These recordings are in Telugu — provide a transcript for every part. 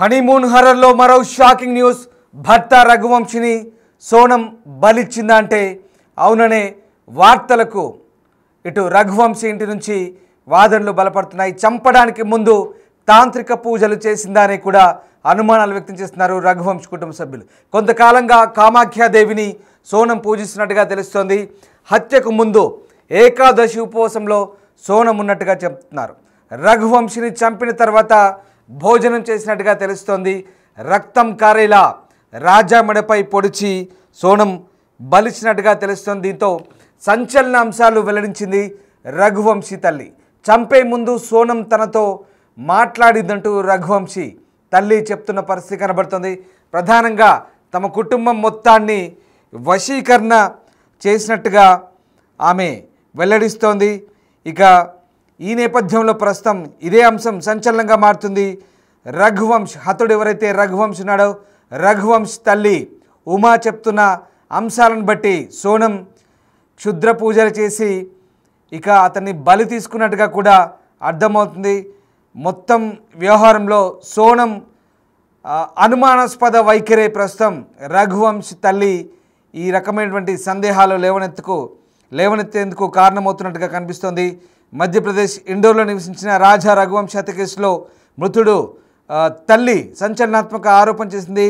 హనీమూన్ హర్రర్లో మరో షాకింగ్ న్యూస్. భర్త రఘువంశిని సోనం బలిచ్చిందా అంటే అవుననే వార్తలకు ఇటు రఘువంశి ఇంటి నుంచి వాదనలు బలపడుతున్నాయి. చంపడానికి ముందు తాంత్రిక పూజలు చేసిందా అని కూడా అనుమానాలు వ్యక్తం చేస్తున్నారు రఘువంశి కుటుంబ సభ్యులు. కొంతకాలంగా కామాఖ్యాదేవిని సోనం పూజిస్తున్నట్టుగా తెలుస్తోంది. హత్యకు ముందు ఏకాదశి ఉపవాసంలో సోనం ఉన్నట్టుగా చెప్తున్నారు. రఘువంశిని చంపిన తర్వాత భోజనం చేసినట్టుగా తెలుస్తోంది. రక్తం కారేలా రాజా మెడపై పొడిచి సోనం బలిచినట్టుగా తెలుస్తోంది. దీంతో సంచలన అంశాలు వెల్లడించింది రఘువంశి తల్లి. చంపే ముందు సోనం తనతో మాట్లాడిందంటూ రఘువంశి తల్లి చెప్తున్న పరిస్థితి కనబడుతుంది. ప్రధానంగా తమ కుటుంబం మొత్తాన్ని వశీకరణ చేసినట్టుగా ఆమె వెల్లడిస్తోంది. ఇక ఈ నేపథ్యంలో ప్రస్తుతం ఇదే అంశం సంచలనంగా మారుతుంది. రఘువంశ్ హతుడు ఎవరైతే రఘువంశ్ ఉన్నాడో రఘువంశ్ తల్లి ఉమా చెప్తున్న అంశాలను బట్టి సోనం క్షుద్ర పూజలు చేసి ఇక అతన్ని బలి తీసుకున్నట్టుగా కూడా అర్థమవుతుంది. మొత్తం వ్యవహారంలో సోనం అనుమానాస్పద వైఖరే ప్రస్తుతం రఘువంశ్ తల్లి ఈ రకమైనటువంటి సందేహాలు లేవనెత్తేందుకు కారణమవుతున్నట్టుగా కనిపిస్తోంది. మధ్యప్రదేశ్ ఇండోర్లో నివసించిన రాజా రఘువంశ్ హత్య కేసులో మృతుడు తల్లి సంచలనాత్మక ఆరోపణ చేసింది.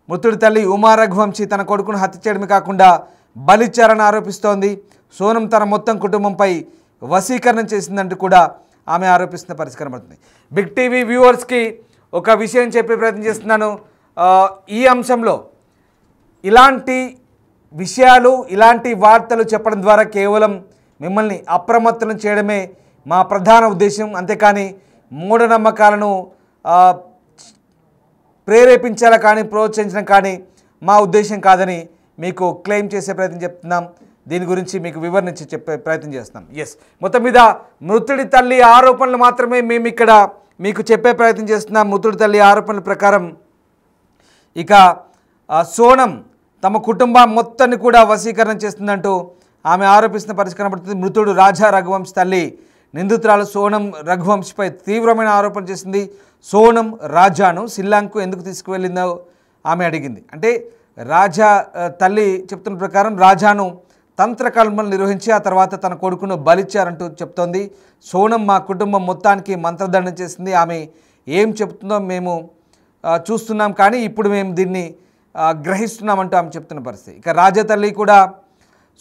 మృతుడి తల్లి ఉమా రఘువంశి తన కొడుకును హత్య చేయడమే కాకుండా బలిచ్చారని ఆరోపిస్తోంది. సోనం తన మొత్తం కుటుంబంపై వశీకరణ చేసిందంటూ కూడా ఆమె ఆరోపిస్తున్న పరిస్థితి కనబడుతుంది. బిగ్ టీవీ వ్యూవర్స్కి ఒక విషయం చెప్పే ప్రయత్నం చేస్తున్నాను. ఈ అంశంలో ఇలాంటి విషయాలు ఇలాంటి వార్తలు చెప్పడం ద్వారా కేవలం మిమ్మల్ని అప్రమత్తం చేయడమే మా ప్రధాన ఉద్దేశం. అంతేకాని మూఢనమ్మకాలను ప్రేరేపించాలా కానీ ప్రోత్సహించడం కానీ మా ఉద్దేశం కాదని మీకు క్లెయిమ్ చేసే ప్రయత్నం చెప్తున్నాం. దీని గురించి మీకు వివరించి చెప్పే ప్రయత్నం చేస్తున్నాం. మొత్తం మీద మృతుడి తల్లి ఆరోపణలు మాత్రమే మేము ఇక్కడ మీకు చెప్పే ప్రయత్నం చేస్తున్నాం. మృతుడి తల్లి ఆరోపణల ప్రకారం ఇక సోనం తమ కుటుంబం మొత్తాన్ని కూడా వశీకరణ చేస్తుందంటూ ఆమె ఆరోపిస్తున్న పరిస్థితి కనబడుతుంది. మృతుడు రాజా రఘువంశ్ తల్లి నిందితురాలు సోనం రఘువంశ్పై తీవ్రమైన ఆరోపణ చేసింది. సోనం రాజాను షిల్లాంగ్కు ఎందుకు తీసుకువెళ్ళిందో ఆమె అడిగింది. అంటే రాజా తల్లి చెప్తున్న ప్రకారం రాజాను తంత్రకర్మలు నిర్వహించి ఆ తర్వాత తన కొడుకును బలిచ్చారంటూ చెప్తోంది. సోనం మా కుటుంబం మొత్తానికి మంత్రదండం చేసింది. ఆమె ఏం చెప్తుందో మేము చూస్తున్నాం, కానీ ఇప్పుడు మేము దీన్ని గ్రహిస్తున్నామంటూ ఆమె చెప్తున్న పరిస్థితి. ఇక రాజా తల్లి కూడా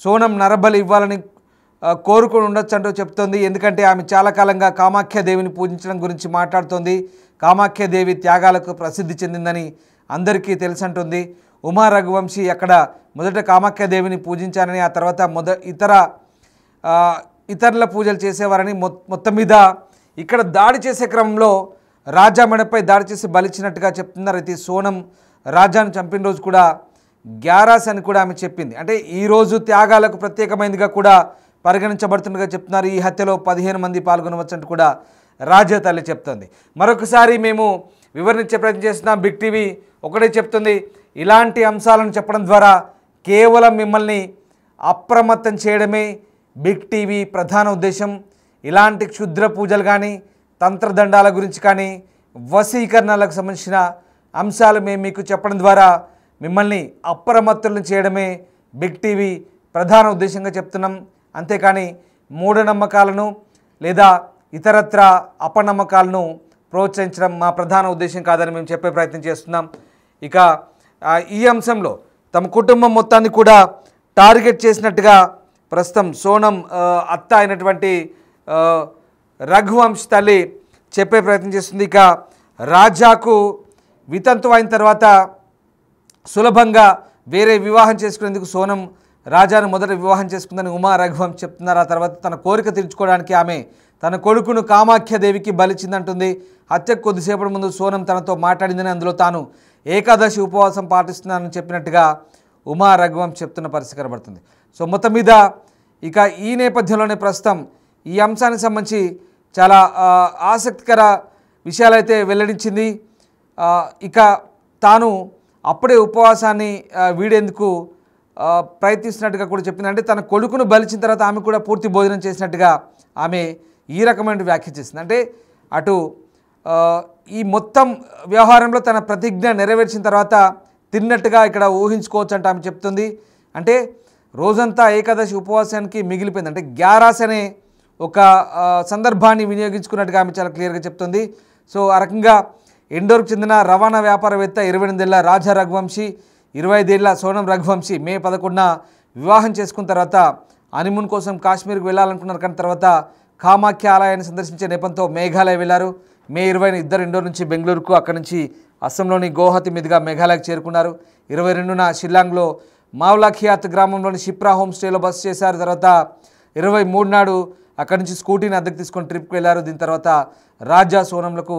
సోనం నరబలి ఇవ్వాలని కోరుకుని ఉండొచ్చు అంటూ చెప్తోంది. ఎందుకంటే ఆమె చాలా కాలంగా కామాఖ్యాదేవిని పూజించడం గురించి మాట్లాడుతోంది. కామాఖ్యాదేవి త్యాగాలకు ప్రసిద్ధి చెందిందని అందరికీ తెలుసంటుంది. ఉమా రఘువంశి అక్కడ మొదట కామాఖ్యాదేవిని పూజించారని, ఆ తర్వాత ఇతరుల పూజలు చేసేవారని, మొత్తం మీద ఇక్కడ దాడి చేసే క్రమంలో రాజా మెడపై దాడి చేసి బలిచ్చినట్టుగా చెప్తున్నారు. అయితే సోనం రాజాను చంపిన రోజు కూడా గ్యారాస్ అని కూడా ఆమె చెప్పింది. అంటే ఈరోజు త్యాగాలకు ప్రత్యేకమైనదిగా కూడా పరిగణించబడుతుండగా చెప్తున్నారు. ఈ హత్యలో 15 మంది పాల్గొనవచ్చంటూ కూడా రాజా తల్లి చెప్తుంది. మరొకసారి మేము వివరించే ప్రయత్నం చేస్తున్నాం. బిగ్ టీవీ ఒకటే చెప్తుంది, ఇలాంటి అంశాలను చెప్పడం ద్వారా కేవలం మిమ్మల్ని అప్రమత్తం చేయడమే బిగ్ టీవీ ప్రధాన ఉద్దేశం. ఇలాంటి క్షుద్ర పూజలు కానీ తంత్రదండాల గురించి కానీ వశీకరణలకు సంబంధించిన అంశాలు మేము మీకు చెప్పడం ద్వారా మిమ్మల్ని అప్రమత్తులను చేయడమే బిగ్ టీవీ ప్రధాన ఉద్దేశంగా చెప్తున్నాం. అంతేకాని మూఢనమ్మకాలను లేదా ఇతరత్ర అపనమ్మకాలను ప్రోత్సహించడం మా ప్రధాన ఉద్దేశం కాదని మేము చెప్పే ప్రయత్నం చేస్తున్నాం. ఇక ఈ అంశంలో తమ కుటుంబం మొత్తాన్ని కూడా టార్గెట్ చేసినట్టుగా ప్రస్తుతం సోనం అత్త అయినటువంటి రఘువంశ్ తల్లి చెప్పే ప్రయత్నం చేస్తుంది. ఇక రాజాకు వితంతు అయిన తర్వాత సులభంగా వేరే వివాహం చేసుకునేందుకు సోనం రాజాను మొదట వివాహం చేసుకుందని ఉమా రఘువంశ్ చెప్తున్నారు. ఆ తర్వాత తన కోరిక తీర్చుకోవడానికి ఆమె తన కొడుకును కామాఖ్యాదేవికి బలిచ్చిందంటుంది. హత్యకు కొద్దిసేపటి ముందు సోనం తనతో మాట్లాడిందని, అందులో తాను ఏకాదశి ఉపవాసం పాటిస్తున్నానని చెప్పినట్టుగా ఉమా రఘువంశ్ చెప్తున్న పరిస్థితి కనబడుతుంది. సో మొత్తం మీద ఇక ఈ నేపథ్యంలోనే ప్రస్తుతం ఈ అంశానికి సంబంధించి చాలా ఆసక్తికర విషయాలైతే వెల్లడించింది. ఇక తాను అప్పుడే ఉపవాసాన్ని వీడేందుకు ప్రయత్నిస్తున్నట్టుగా కూడా చెప్పింది. అంటే తన కొడుకును బలిచిన తర్వాత ఆమె కూడా పూర్తి భోజనం చేసినట్టుగా ఆమె ఈ రకమైన వ్యాఖ్య చేసింది. అంటే అటు ఈ మొత్తం వ్యవహారంలో తన ప్రతిజ్ఞ నెరవేర్చిన తర్వాత తిన్నట్టుగా ఇక్కడ ఊహించుకోవచ్చు అంటే ఆమె చెప్తుంది. అంటే రోజంతా ఏకాదశి ఉపవాసానికి మిగిలిపోయింది, అంటే గ్యారాస్ అనే ఒక సందర్భాన్ని వినియోగించుకున్నట్టుగా ఆమె చాలా క్లియర్గా చెప్తుంది. సో ఆ రకంగా ఇండోర్కు చెందిన రవాణా వ్యాపారవేత్త 28 ఏళ్ల రాజా రఘువంశీ, 25 ఏళ్ల సోనం రఘువంశీ మే 11న వివాహం చేసుకున్న తర్వాత హనీమూన్ కోసం కాశ్మీర్కి వెళ్ళాలనుకున్నారు. కానీ తర్వాత కామాఖ్య ఆలయాన్ని సందర్శించే నెపంతో మేఘాలయ వెళ్లారు. మే 20న ఇద్దరు ఇండోర్ నుంచి బెంగళూరుకు, అక్కడి నుంచి అస్సాంలోని గౌహతి మీదుగా మేఘాలయకు చేరుకున్నారు. 22న షిల్లాంగ్లో మావ్లాఖియాత్ గ్రామంలోని షిప్రా హోమ్ స్టేలో బస చేశారు. తర్వాత 23 నాడు అక్కడి నుంచి స్కూటీని అద్దెకు తీసుకొని ట్రిప్కి వెళ్ళారు. దీని తర్వాత రాజా సోనంలకు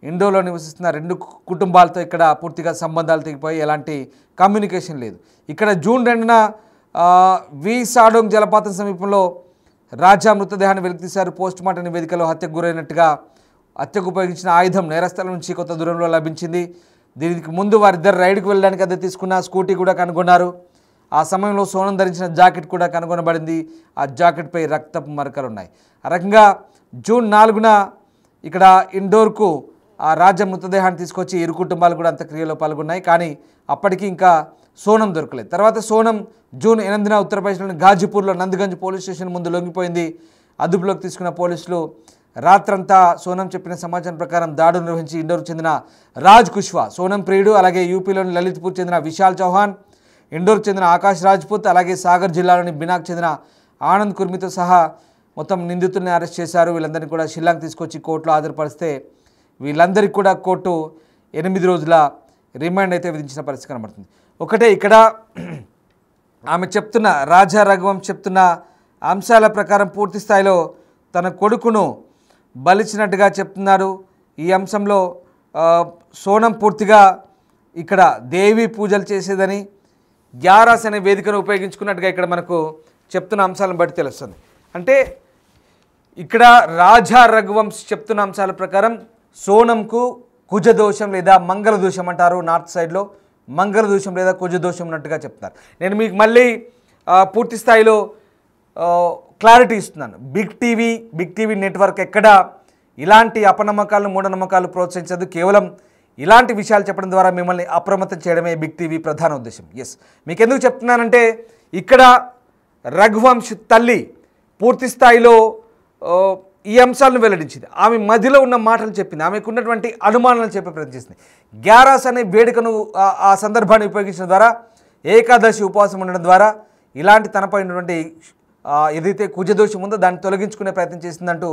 ఇండోర్లో నివసిస్తున్న 2 కుటుంబాలతో ఇక్కడ పూర్తిగా సంబంధాలు తెగిపోయి ఎలాంటి కమ్యూనికేషన్ లేదు. ఇక్కడ జూన్ 2న వి సాడోంగ్ జలపాతం సమీపంలో రాజా మృతదేహాన్ని వెలికితీశారు. పోస్ట్ మార్టం నివేదికలో హత్యకు గురైనట్టుగా హత్యకు ఉపయోగించిన ఆయుధం నేరస్థలం నుంచి కొంత దూరంలో లభించింది. దీనికి ముందు వారిద్దరు రైడ్కి వెళ్ళడానికి అద్దె తీసుకున్న స్కూటీ కూడా కనుగొన్నారు. ఆ సమయంలో సోనం ధరించిన జాకెట్ కూడా కనుగొనబడింది. ఆ జాకెట్పై రక్తపు మరకలు ఉన్నాయి. ఆ రకంగా జూన్ 4న ఇక్కడ ఇండోర్కు ఆ రాజా మృతదేహాన్ని తీసుకొచ్చి ఇరు కుటుంబాలు కూడా అంత్యక్రియలో పాల్గొన్నాయి. కానీ అప్పటికి ఇంకా సోనం దొరకలేదు. తర్వాత సోనం జూన్ 8న ఉత్తరప్రదేశ్లోని ఘాజీపూర్లో నందిగంజ్ పోలీస్ స్టేషన్ ముందు లొంగిపోయింది. అదుపులోకి తీసుకున్న పోలీసులు రాత్రంతా సోనం చెప్పిన సమాచారం ప్రకారం దాడులు నిర్వహించి ఇండోర్కు చెందిన రాజ్ కుష్వా, సోనం ప్రియుడు, అలాగే యూపీలోని లలిత్పూర్ చెందిన విశాల్ చౌహాన్, ఇండోర్కు చెందిన ఆకాష్ రాజ్పుత్, అలాగే సాగర్ జిల్లాలోని బినాకు చెందిన ఆనంద్ కుర్మితో సహా మొత్తం నిందితుల్ని అరెస్ట్ చేశారు. వీళ్ళందరినీ కూడా షిల్లాంగ్ తీసుకొచ్చి కోర్టులో హాజరుపరిస్తే వీళ్ళందరికీ కూడా కోర్టు 8 రోజుల రిమాండ్ అయితే విధించిన పరిస్థితి కనబడుతుంది. ఒకటే ఇక్కడ ఆమె చెప్తున్న రాజా రఘువంశ్ చెప్తున్న అంశాల ప్రకారం పూర్తి స్థాయిలో తన కొడుకును బలిచ్చినట్టుగా చెప్తున్నారు. ఈ అంశంలో సోనం పూర్తిగా ఇక్కడ దేవి పూజలు చేసేదని, గ్యారాస్ అనే వేదికను ఉపయోగించుకున్నట్టుగా ఇక్కడ మనకు చెప్తున్న అంశాలను బట్టి తెలుస్తుంది. అంటే ఇక్కడ రాజా రఘువంశ్ చెప్తున్న అంశాల ప్రకారం సోనంకు కుజదోషం లేదా మంగళదోషం అంటారు, నార్త్ సైడ్లో మంగళదోషం లేదా కుజదోషం ఉన్నట్టుగా చెప్తున్నారు. నేను మీకు మళ్ళీ పూర్తి స్థాయిలో క్లారిటీ ఇస్తున్నాను. బిగ్ టీవీ నెట్వర్క్ ఎక్కడ ఇలాంటి అపనమ్మకాలను మూఢనమ్మకాలు ప్రోత్సహించదు. కేవలం ఇలాంటి విషయాలు చెప్పడం ద్వారా మిమ్మల్ని అప్రమత్తం చేయడమే బిగ్ టీవీ ప్రధాన ఉద్దేశం. ఎస్, మీకు ఎందుకు చెప్తున్నానంటే ఇక్కడ రఘువంశ్ తల్లి పూర్తి స్థాయిలో ఈ అంశాలను వెల్లడించింది. ఆమె మధ్యలో ఉన్న మాటలు చెప్పింది, ఆమెకు ఉన్నటువంటి అనుమానాలను చెప్పే ప్రయత్నం చేసింది. గ్యారాస్ అనే వేడుకను ఆ సందర్భాన్ని ఉపయోగించడం ద్వారా, ఏకాదశి ఉపవాసం ఉండడం ద్వారా ఇలాంటి తనపై ఉన్నటువంటి ఏదైతే కుజదోషం ఉందో దాన్ని తొలగించుకునే ప్రయత్నం చేసిందంటూ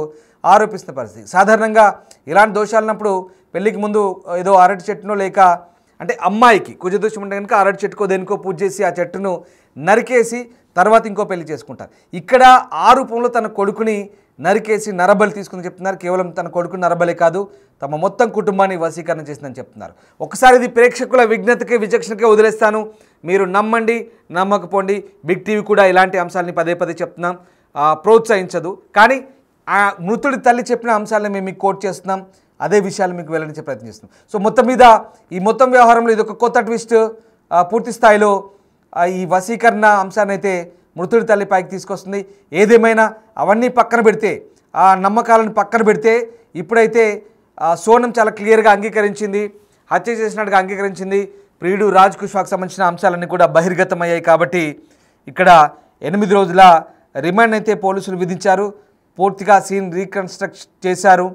ఆరోపిస్తున్న పరిస్థితి. సాధారణంగా ఇలాంటి దోషాలున్నప్పుడు పెళ్లికి ముందు ఏదో అరటి చెట్టునో లేక అంటే అమ్మాయికి కుజదోషం ఉంటే కనుక అరటి చెట్టుకో దేనికో పూజ చేసి ఆ చెట్టును నరికేసి తర్వాత ఇంకో పెళ్లి చేసుకుంటారు. ఇక్కడ ఆ రూపంలో తన కొడుకుని నరికేసి నరబలి తీసుకుని చెప్తున్నారు. కేవలం తన కొడుకు నరబలే కాదు, తమ మొత్తం కుటుంబాన్ని వశీకరణ చేసిందని చెప్తున్నారు. ఒకసారి ఇది ప్రేక్షకుల విజ్ఞతకే విచక్షణకే వదిలేస్తాను, మీరు నమ్మండి నమ్మకపోండి. బిగ్ టీవీ కూడా ఇలాంటి అంశాలని పదే చెప్తున్నాం, ప్రోత్సహించదు. కానీ ఆ మృతుడి తల్లి చెప్పిన అంశాలను మేము మీకు కోట్ చేస్తున్నాం, అదే విషయాలు మీకు వెల్లడించే ప్రయత్నం చేస్తున్నాం. సో మొత్తం మీద ఈ మొత్తం వ్యవహారంలో ఇది ఒక కొత్త ట్విస్ట్. పూర్తి స్థాయిలో ఈ వశీకరణ అంశాన్ని అయితే మృతుడి తల్లి పైకి తీసుకొస్తుంది. ఏదేమైనా అవన్నీ పక్కన పెడితే, ఆ నమ్మకాలను పక్కన పెడితే, ఇప్పుడైతే సోనం చాలా క్లియర్గా అంగీకరించింది, హత్య చేసినట్టుగా అంగీకరించింది. ప్రియుడు రాజ్ కుష్వాకు సంబంధించిన అంశాలన్నీ కూడా బహిర్గతమయ్యాయి. కాబట్టి ఇక్కడ 8 రోజుల రిమాండ్ అయితే పోలీసులు విధించారు. పూర్తిగా సీన్ రీకన్స్ట్రక్ట్ చేశారు.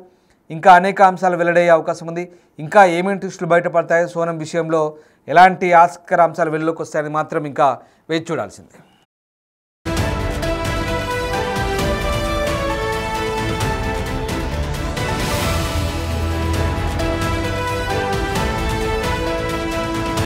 ఇంకా అనేక అంశాలు వెల్లడయ్యే అవకాశం ఉంది. ఇంకా ఏమేమి ట్విస్టులు బయటపడతాయో, సోనం విషయంలో ఎలాంటి ఆసక్తికర అంశాలు వెలుగులోకి వస్తాయని మాత్రం ఇంకా వేచి చూడాల్సిందే.